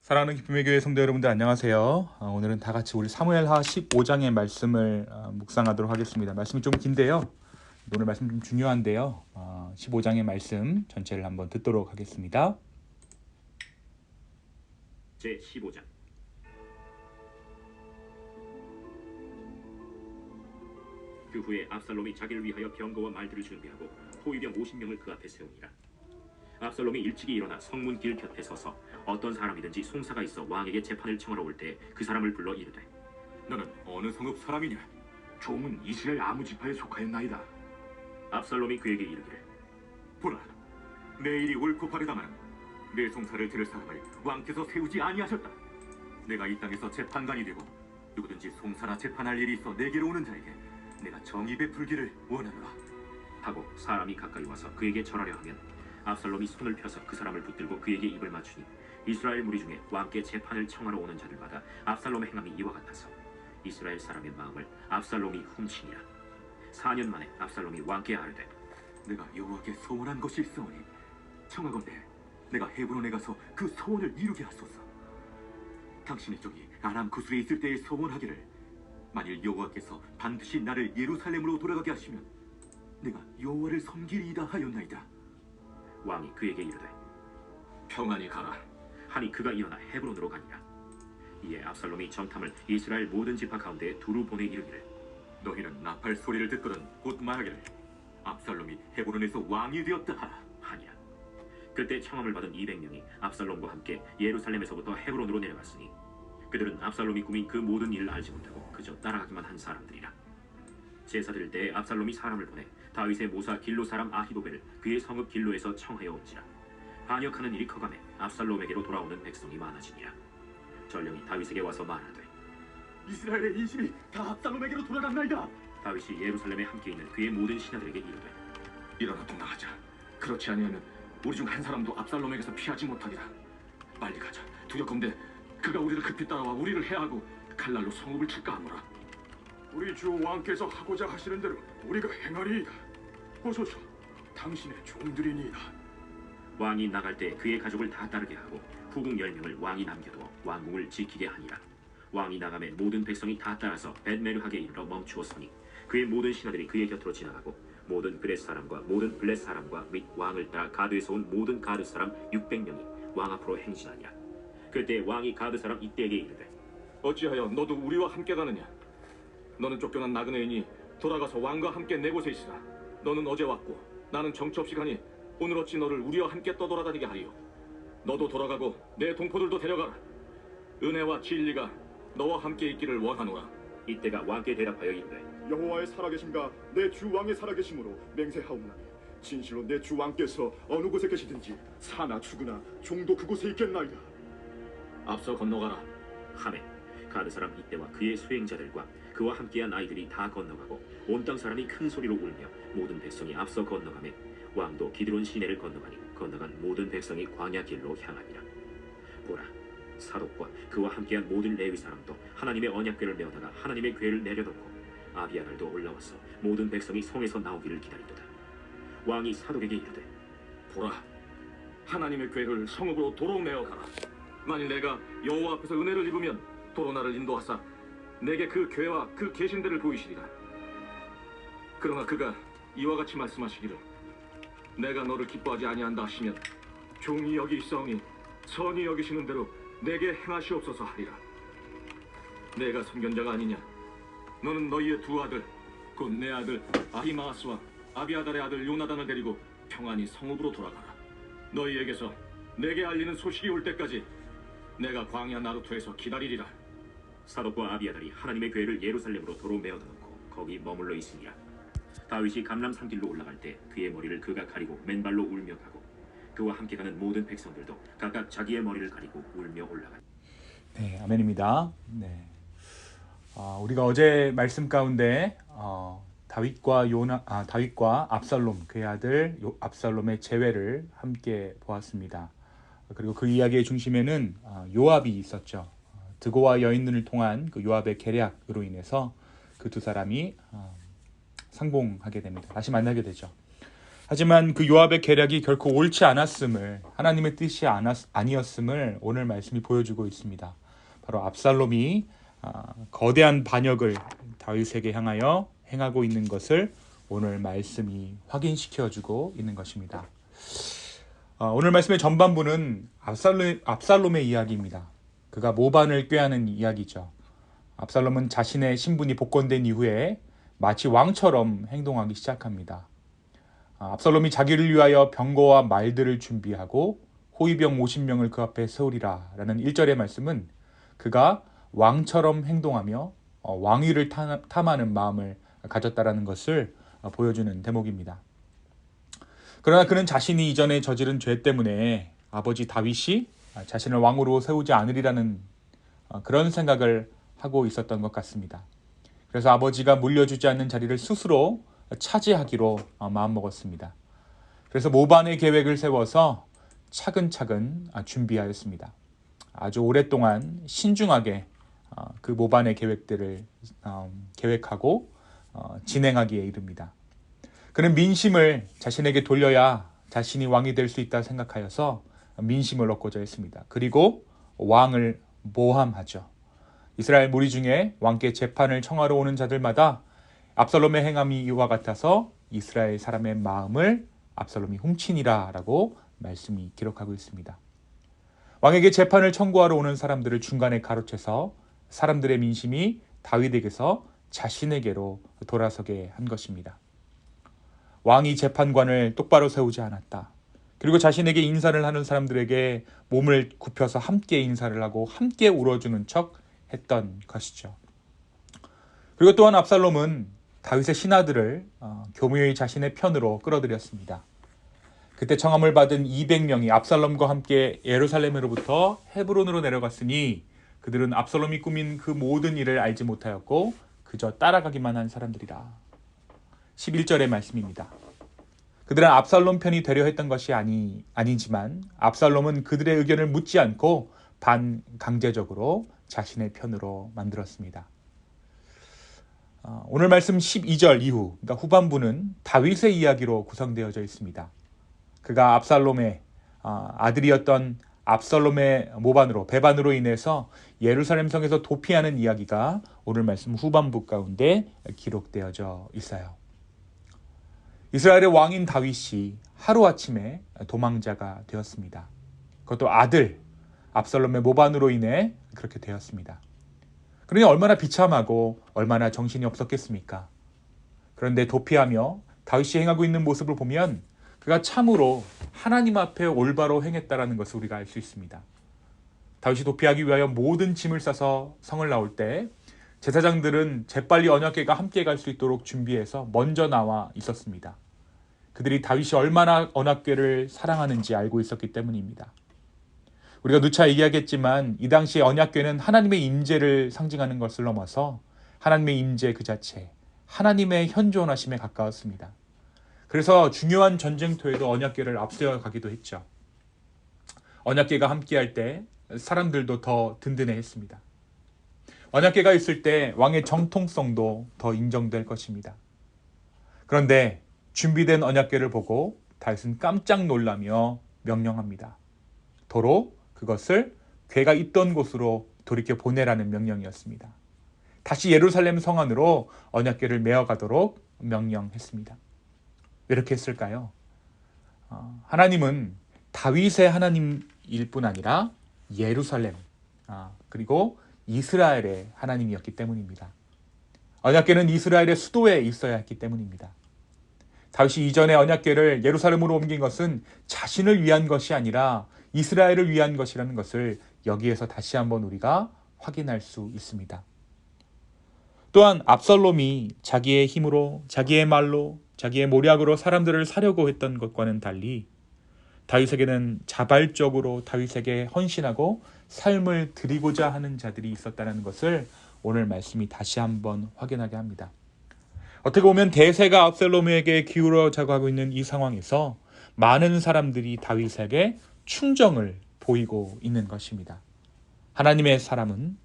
사랑하는 기쁨의 교회 성도 여러분들 안녕하세요. 오늘은 다 같이 우리 사무엘하 15장의 말씀을 묵상하도록 하겠습니다. 말씀이 좀 긴데요. 오늘 말씀 좀 중요한데요. 15장의 말씀 전체를 한번 듣도록 하겠습니다. 제15장. 그 후에 압살롬이 자기를 위하여 병거와 말들을 준비하고 호위병 50명을 그 앞에 세우니라. 압살롬이 일찍이 일어나 성문 길 곁에 서서 어떤 사람이든지 송사가 있어 왕에게 재판을 청하러 올 때 그 사람을 불러 이르되, 너는 어느 성읍 사람이냐? 종은 이스라엘 아무 지파에 속하였나이다. 압살롬이 그에게 이르기를, 보라, 내일이 옳고 바르다마는 내 송사를 들을 사람을 왕께서 세우지 아니하셨다. 내가 이 땅에서 재판관이 되고 누구든지 송사나 재판할 일이 있어 내게로 오는 자에게 내가 정의 베풀기를 원하노라 하고 사람이 가까이 와서 그에게 절하려 하면 압살롬이 손을 펴서 그 사람을 붙들고 그에게 입을 맞추니 이스라엘 무리 중에 왕께 재판을 청하러 오는 자들마다 압살롬의 행함이 이와 같아서 이스라엘 사람의 마음을 압살롬이 훔치니라. 4년 만에 압살롬이 왕께 아뢰되, 내가 여호와께 소원한 것이 있사오니 청하건대 내가 헤브론에 가서 그 소원을 이루게 하소서. 당신의 종이 아람 구술에 있을 때에 소원하기를, 만일 여호와께서 반드시 나를 예루살렘으로 돌아가게 하시면 내가 여호와를 섬기리이다 하였나이다. 왕이 그에게 이르되, 평안히 가라. 하니 그가 일어나 헤브론으로 가니라. 이에 압살롬이 정탐을 이스라엘 모든 지파 가운데 두루 보내 이르기를, 너희는 나팔 소리를 듣거든 곧 말하기를, 압살롬이 헤브론에서 왕이 되었다 하니라. 그때 청함을 받은 200명이 압살롬과 함께 예루살렘에서부터 헤브론으로 내려갔으니 그들은 압살롬이 꾸민 그 모든 일을 알지 못하고 그저 따라가기만 한 사람들이라. 제사 드릴 때에 압살롬이 사람을 보내 다윗의 모사 길로 사람 아히도벨을 그의 성읍 길로에서 청하여 온지라. 반역하는 일이 커가매 압살롬에게로 돌아오는 백성이 많아지니라. 전령이 다윗에게 와서 말하되, 이스라엘의 인심이 다 압살롬에게로 돌아갔나이다. 다윗이 예루살렘에 함께 있는 그의 모든 신하들에게 이르되, 일어나 동나가자. 그렇지 아니하면 우리 중 한 사람도 압살롬에게서 피하지 못하리라. 빨리 가자. 두렵건대 그가 우리를 급히 따라와 우리를 해하고 칼날로 성읍을 칠까 하노라. 우리 주 왕께서 하고자 하시는 대로 우리가 행하리이다. 보소서, 당신의 종들이니이다. 왕이 나갈 때 그의 가족을 다 따르게 하고 후궁 10명을 왕이 남겨두어 왕궁을 지키게 하니라. 왕이 나가매 모든 백성이 다 따라서 벳메르하게 이르러 멈추었으니 그의 모든 신하들이 그의 곁으로 지나가고 모든 그렛 사람과 모든 블렛 사람과 및 왕을 따라 가드에서 온 모든 가드 사람 600명이 왕 앞으로 행진하니라. 그때 왕이 가드 사람 이때에게 이르되, 어찌하여 너도 우리와 함께 가느냐? 너는 쫓겨난 나그네이니 돌아가서 왕과 함께 내 곳에 있으라. 너는 어제 왔고 나는 정처 없이 가니 오늘 어찌 너를 우리와 함께 떠돌아다니게 하리요? 너도 돌아가고 내 동포들도 데려가라. 은혜와 진리가 너와 함께 있기를 원하노라. 이때가 왕께 대답하여 이르되, 여호와의 살아계심과 내 주 왕의 살아계심으로 맹세하옵나니 진실로 내 주 왕께서 어느 곳에 계시든지 사나 죽으나 종도 그곳에 있겠나이다. 앞서 건너가라. 하매 가드 사람 이때와 그의 수행자들과 그와 함께한 아이들이 다 건너가고 온 땅 사람이 큰 소리로 울며 모든 백성이 앞서 건너가매 왕도 기드론 시내를 건너가니 건너간 모든 백성이 광야 길로 향하니라. 보라, 사독과 그와 함께한 모든 레위 사람도 하나님의 언약궤를 메어다가 하나님의 궤를 내려놓고 아비아달도 올라와서 모든 백성이 성에서 나오기를 기다리도다. 왕이 사독에게 이르되, 보라, 하나님의 궤를 성읍으로 도로 메어 가라. 만일 내가 여호와 앞에서 은혜를 입으면 도로 나를 인도하사 내게 그 궤와 그 계신들을 보이시리라. 그러나 그가 이와 같이 말씀하시기를, 내가 너를 기뻐하지 아니한다 하시면 종이 여기 있사오니 선히 여기시는 대로 내게 행하시옵소서 하리라. 내가 선견자가 아니냐? 너는 너희의 두 아들 곧 내 아들 아히마아스와 아비아달의 아들 요나단을 데리고 평안히 성읍으로 돌아가라. 너희에게서 내게 알리는 소식이 올 때까지 내가 광야 나루토에서 기다리리라. 사독과 아비아달이 하나님의 궤를 예루살렘으로 도로 메어다 놓고 거기 머물러 있으니라. 다윗이 감람 산길로 올라갈 때 그의 머리를 그가 가리고 맨발로 울며 가고 그와 함께 가는 모든 백성들도 각각 자기의 머리를 가리고 울며 올라가니. 네, 아멘입니다. 네, 우리가 어제 말씀 가운데 다윗과 압살롬 그의 아들 압살롬의 재회를 함께 보았습니다. 그리고 그 이야기의 중심에는 요압이 있었죠. 드고와 여인을 통한 그 요압의 계략으로 인해서 그 두 사람이 상봉하게 됩니다. 다시 만나게 되죠. 하지만 그 요압의 계략이 결코 옳지 않았음을, 하나님의 뜻이 아니었음을 오늘 말씀이 보여주고 있습니다. 바로 압살롬이 거대한 반역을 다윗에게 향하여 행하고 있는 것을 오늘 말씀이 확인시켜주고 있는 것입니다. 오늘 말씀의 전반부는 압살롬의 이야기입니다. 그가 모반을 꾀하는 이야기죠. 압살롬은 자신의 신분이 복권된 이후에 마치 왕처럼 행동하기 시작합니다. 압살롬이 자기를 위하여 병거와 말들을 준비하고 호위병 50명을 그 앞에 세우리라 라는 1절의 말씀은 그가 왕처럼 행동하며 왕위를 탐하는 마음을 가졌다라는 것을 보여주는 대목입니다. 그러나 그는 자신이 이전에 저지른 죄 때문에 아버지 다윗이 자신을 왕으로 세우지 않으리라는 그런 생각을 하고 있었던 것 같습니다. 그래서 아버지가 물려주지 않는 자리를 스스로 차지하기로 마음먹었습니다. 그래서 모반의 계획을 세워서 차근차근 준비하였습니다. 아주 오랫동안 신중하게 그 모반의 계획들을 계획하고 진행하기에 이릅니다. 그는 민심을 자신에게 돌려야 자신이 왕이 될 수 있다 생각하여서 민심을 얻고자 했습니다. 그리고 왕을 모함하죠. 이스라엘 무리 중에 왕께 재판을 청하러 오는 자들마다 압살롬의 행함이 이와 같아서 이스라엘 사람의 마음을 압살롬이 훔치니라 라고 말씀이 기록하고 있습니다. 왕에게 재판을 청구하러 오는 사람들을 중간에 가로채서 사람들의 민심이 다윗에게서 자신에게로 돌아서게 한 것입니다. 왕이 재판관을 똑바로 세우지 않았다. 그리고 자신에게 인사를 하는 사람들에게 몸을 굽혀서 함께 인사를 하고 함께 울어주는 척 했던 것이죠. 그리고 또한 압살롬은 다윗의 신하들을 교묘히 자신의 편으로 끌어들였습니다. 그때 청함을 받은 200명이 압살롬과 함께 예루살렘으로부터 헤브론으로 내려갔으니 그들은 압살롬이 꾸민 그 모든 일을 알지 못하였고 그저 따라가기만 한 사람들이라. 11절의 말씀입니다. 그들은 압살롬 편이 되려 했던 것이 아니지만 압살롬은 그들의 의견을 묻지 않고 반강제적으로 자신의 편으로 만들었습니다. 오늘 말씀 12절 이후, 그러니까 후반부는 다윗의 이야기로 구성되어져 있습니다. 그가 압살롬의 아들이었던 압살롬의 모반으로, 배반으로 인해서 예루살렘 성에서 도피하는 이야기가 오늘 말씀 후반부 가운데 기록되어져 있어요. 이스라엘의 왕인 다윗이 하루아침에 도망자가 되었습니다. 그것도 아들 압살롬의 모반으로 인해 그렇게 되었습니다. 그러니 얼마나 비참하고 얼마나 정신이 없었겠습니까? 그런데 도피하며 다윗이 행하고 있는 모습을 보면 그가 참으로 하나님 앞에 올바로 행했다라는 것을 우리가 알 수 있습니다. 다윗이 도피하기 위하여 모든 짐을 싸서 성을 나올 때 제사장들은 재빨리 언약궤가 함께 갈 수 있도록 준비해서 먼저 나와 있었습니다. 그들이 다윗이 얼마나 언약궤를 사랑하는지 알고 있었기 때문입니다. 우리가 누차 얘기하겠지만 이 당시에 언약궤는 하나님의 임재를 상징하는 것을 넘어서 하나님의 임재 그 자체, 하나님의 현존하심에 가까웠습니다. 그래서 중요한 전쟁터에도 언약궤를 앞세워 가기도 했죠. 언약궤가 함께할 때 사람들도 더 든든해했습니다. 언약궤가 있을 때 왕의 정통성도 더 인정될 것입니다. 그런데 준비된 언약궤를 보고 다윗은 깜짝 놀라며 명령합니다. 도로 그것을 궤가 있던 곳으로 돌이켜 보내라는 명령이었습니다. 다시 예루살렘 성 안으로 언약궤를 메어가도록 명령했습니다. 왜 이렇게 했을까요? 하나님은 다윗의 하나님일 뿐 아니라 예루살렘 그리고 이스라엘의 하나님이었기 때문입니다. 언약궤는 이스라엘의 수도에 있어야 했기 때문입니다. 다윗이 이전에 언약궤를 예루살렘으로 옮긴 것은 자신을 위한 것이 아니라 이스라엘을 위한 것이라는 것을 여기에서 다시 한번 우리가 확인할 수 있습니다. 또한 압살롬이 자기의 힘으로, 자기의 말로, 자기의 모략으로 사람들을 사려고 했던 것과는 달리 다윗에게는 자발적으로 다윗에게 헌신하고 삶을 드리고자 하는 자들이 있었다는 것을 오늘 말씀이 다시 한번 확인하게 합니다. 어떻게 보면 대세가 압살롬에게 기울어져가고 하고 있는 이 상황에서 많은 사람들이 다윗에게 충정을 보이고 있는 것입니다. 하나님의 사람은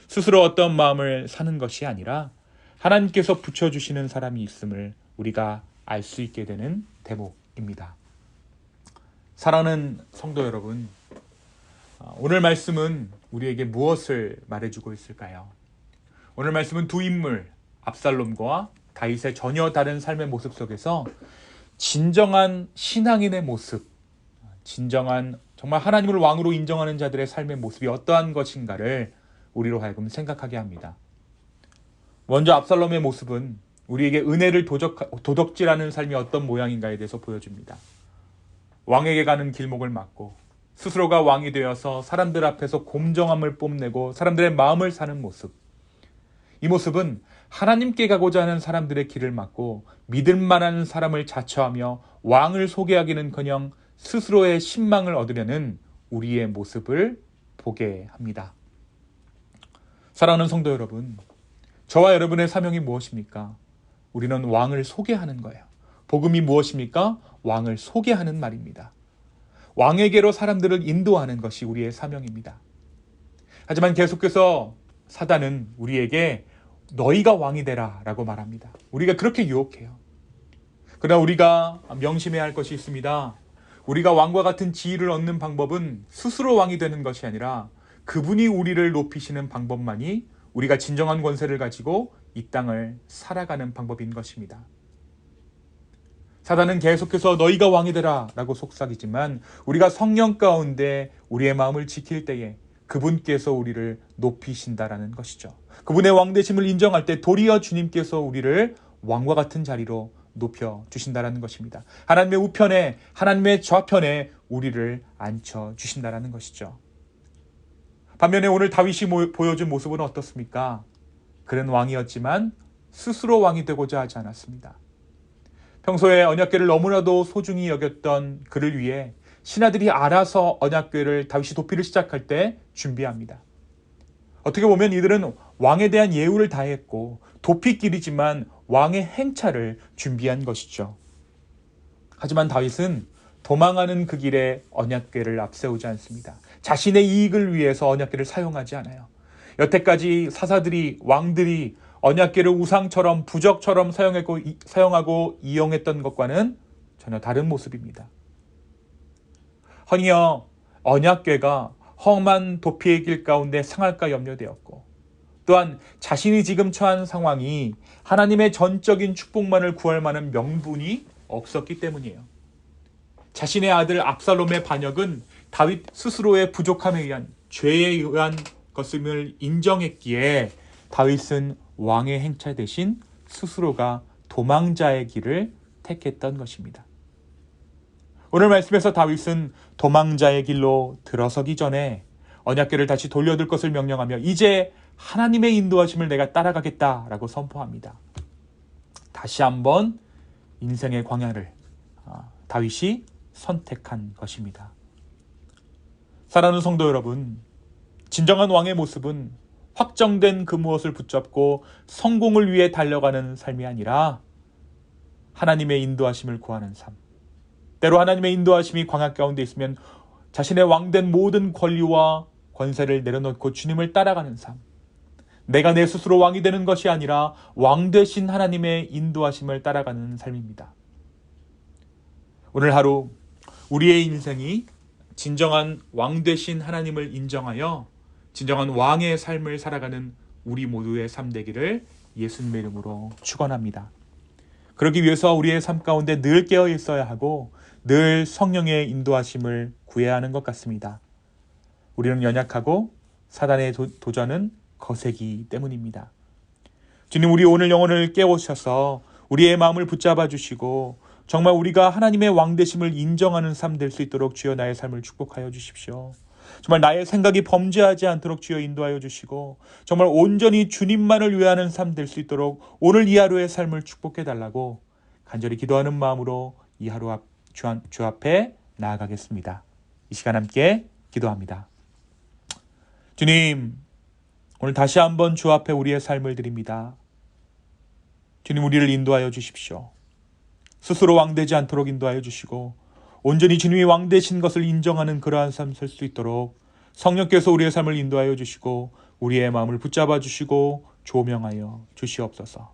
스스로 어떤 마음을 사는 것이 아니라 하나님께서 붙여주시는 사람이 있음을 우리가 알 수 있게 되는 대목입니다. 사랑하는 성도 여러분, 오늘 말씀은 우리에게 무엇을 말해주고 있을까요? 오늘 말씀은 두 인물, 압살롬과 다윗의 전혀 다른 삶의 모습 속에서 진정한 신앙인의 모습, 진정한 정말 하나님을 왕으로 인정하는 자들의 삶의 모습이 어떠한 것인가를 우리로 하여금 생각하게 합니다. 먼저 압살롬의 모습은 우리에게 은혜를 도적질하는 삶이 어떤 모양인가에 대해서 보여줍니다. 왕에게 가는 길목을 막고 스스로가 왕이 되어서 사람들 앞에서 공정함을 뽐내고 사람들의 마음을 사는 모습. 이 모습은 하나님께 가고자 하는 사람들의 길을 막고 믿을 만한 사람을 자처하며 왕을 소개하기는커녕 스스로의 신망을 얻으려는 우리의 모습을 보게 합니다. 사랑하는 성도 여러분, 저와 여러분의 사명이 무엇입니까? 우리는 왕을 소개하는 거예요. 복음이 무엇입니까? 왕을 소개하는 말입니다. 왕에게로 사람들을 인도하는 것이 우리의 사명입니다. 하지만 계속해서 사단은 우리에게 너희가 왕이 되라 라고 말합니다. 우리가 그렇게 유혹해요. 그러나 우리가 명심해야 할 것이 있습니다. 우리가 왕과 같은 지위를 얻는 방법은 스스로 왕이 되는 것이 아니라 그분이 우리를 높이시는 방법만이 우리가 진정한 권세를 가지고 이 땅을 살아가는 방법인 것입니다. 사단은 계속해서 너희가 왕이 되라 라고 속삭이지만 우리가 성령 가운데 우리의 마음을 지킬 때에 그분께서 우리를 높이신다라는 것이죠. 그분의 왕되심을 인정할 때 도리어 주님께서 우리를 왕과 같은 자리로 높여주신다라는 것입니다. 하나님의 우편에, 하나님의 좌편에 우리를 앉혀주신다라는 것이죠. 반면에 오늘 다윗이 보여준 모습은 어떻습니까? 그는 왕이었지만 스스로 왕이 되고자 하지 않았습니다. 평소에 언약궤를 너무나도 소중히 여겼던 그를 위해 신하들이 알아서 언약궤를 다윗이 도피를 시작할 때 준비합니다. 어떻게 보면 이들은 왕에 대한 예우를 다했고 도피길이지만 왕의 행차를 준비한 것이죠. 하지만 다윗은 도망하는 그 길에 언약궤를 앞세우지 않습니다. 자신의 이익을 위해서 언약궤를 사용하지 않아요. 여태까지 사사들이, 왕들이 언약궤를 우상처럼 부적처럼 사용하고 이용했던 것과는 전혀 다른 모습입니다. 허니어 언약궤가 험한 도피의 길 가운데 상할까 염려되었고 또한 자신이 지금 처한 상황이 하나님의 전적인 축복만을 구할 만한 명분이 없었기 때문이에요. 자신의 아들 압살롬의 반역은 다윗 스스로의 부족함에 의한 죄에 의한 것임을 인정했기에 다윗은 왕의 행차 대신 스스로가 도망자의 길을 택했던 것입니다. 오늘 말씀에서 다윗은 도망자의 길로 들어서기 전에 언약궤를 다시 돌려둘 것을 명령하며 이제 하나님의 인도하심을 내가 따라가겠다라고 선포합니다. 다시 한번 인생의 광야를 다윗이 선택한 것입니다. 사랑하는 성도 여러분, 진정한 왕의 모습은 확정된 그 무엇을 붙잡고 성공을 위해 달려가는 삶이 아니라 하나님의 인도하심을 구하는 삶. 때로 하나님의 인도하심이 광야 가운데 있으면 자신의 왕된 모든 권리와 권세를 내려놓고 주님을 따라가는 삶. 내가 내 스스로 왕이 되는 것이 아니라 왕 되신 하나님의 인도하심을 따라가는 삶입니다. 오늘 하루 우리의 인생이 진정한 왕 되신 하나님을 인정하여 진정한 왕의 삶을 살아가는 우리 모두의 삶 되기를 예수님의 이름으로 축원합니다. 그러기 위해서 우리의 삶 가운데 늘 깨어 있어야 하고 늘 성령의 인도하심을 구해야 하는 것 같습니다. 우리는 연약하고 사단의 도전은 거세기 때문입니다. 주님, 우리 오늘 영혼을 깨우셔서 우리의 마음을 붙잡아 주시고 정말 우리가 하나님의 왕되심을 인정하는 삶 될 수 있도록 주여 나의 삶을 축복하여 주십시오. 정말 나의 생각이 범죄하지 않도록 주여 인도하여 주시고 정말 온전히 주님만을 위하는 삶 될 수 있도록 오늘 이 하루의 삶을 축복해 달라고 간절히 기도하는 마음으로 이 하루 주 앞에 나아가겠습니다. 이 시간 함께 기도합니다. 주님, 오늘 다시 한번 주 앞에 우리의 삶을 드립니다. 주님, 우리를 인도하여 주십시오. 스스로 왕되지 않도록 인도하여 주시고 온전히 주님이 왕되신 것을 인정하는 그러한 삶 살 수 있도록 성령께서 우리의 삶을 인도하여 주시고 우리의 마음을 붙잡아 주시고 조명하여 주시옵소서.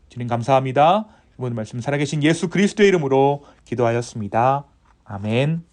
주님 감사합니다. 모든 말씀 살아계신 예수 그리스도의 이름으로 기도하였습니다. 아멘.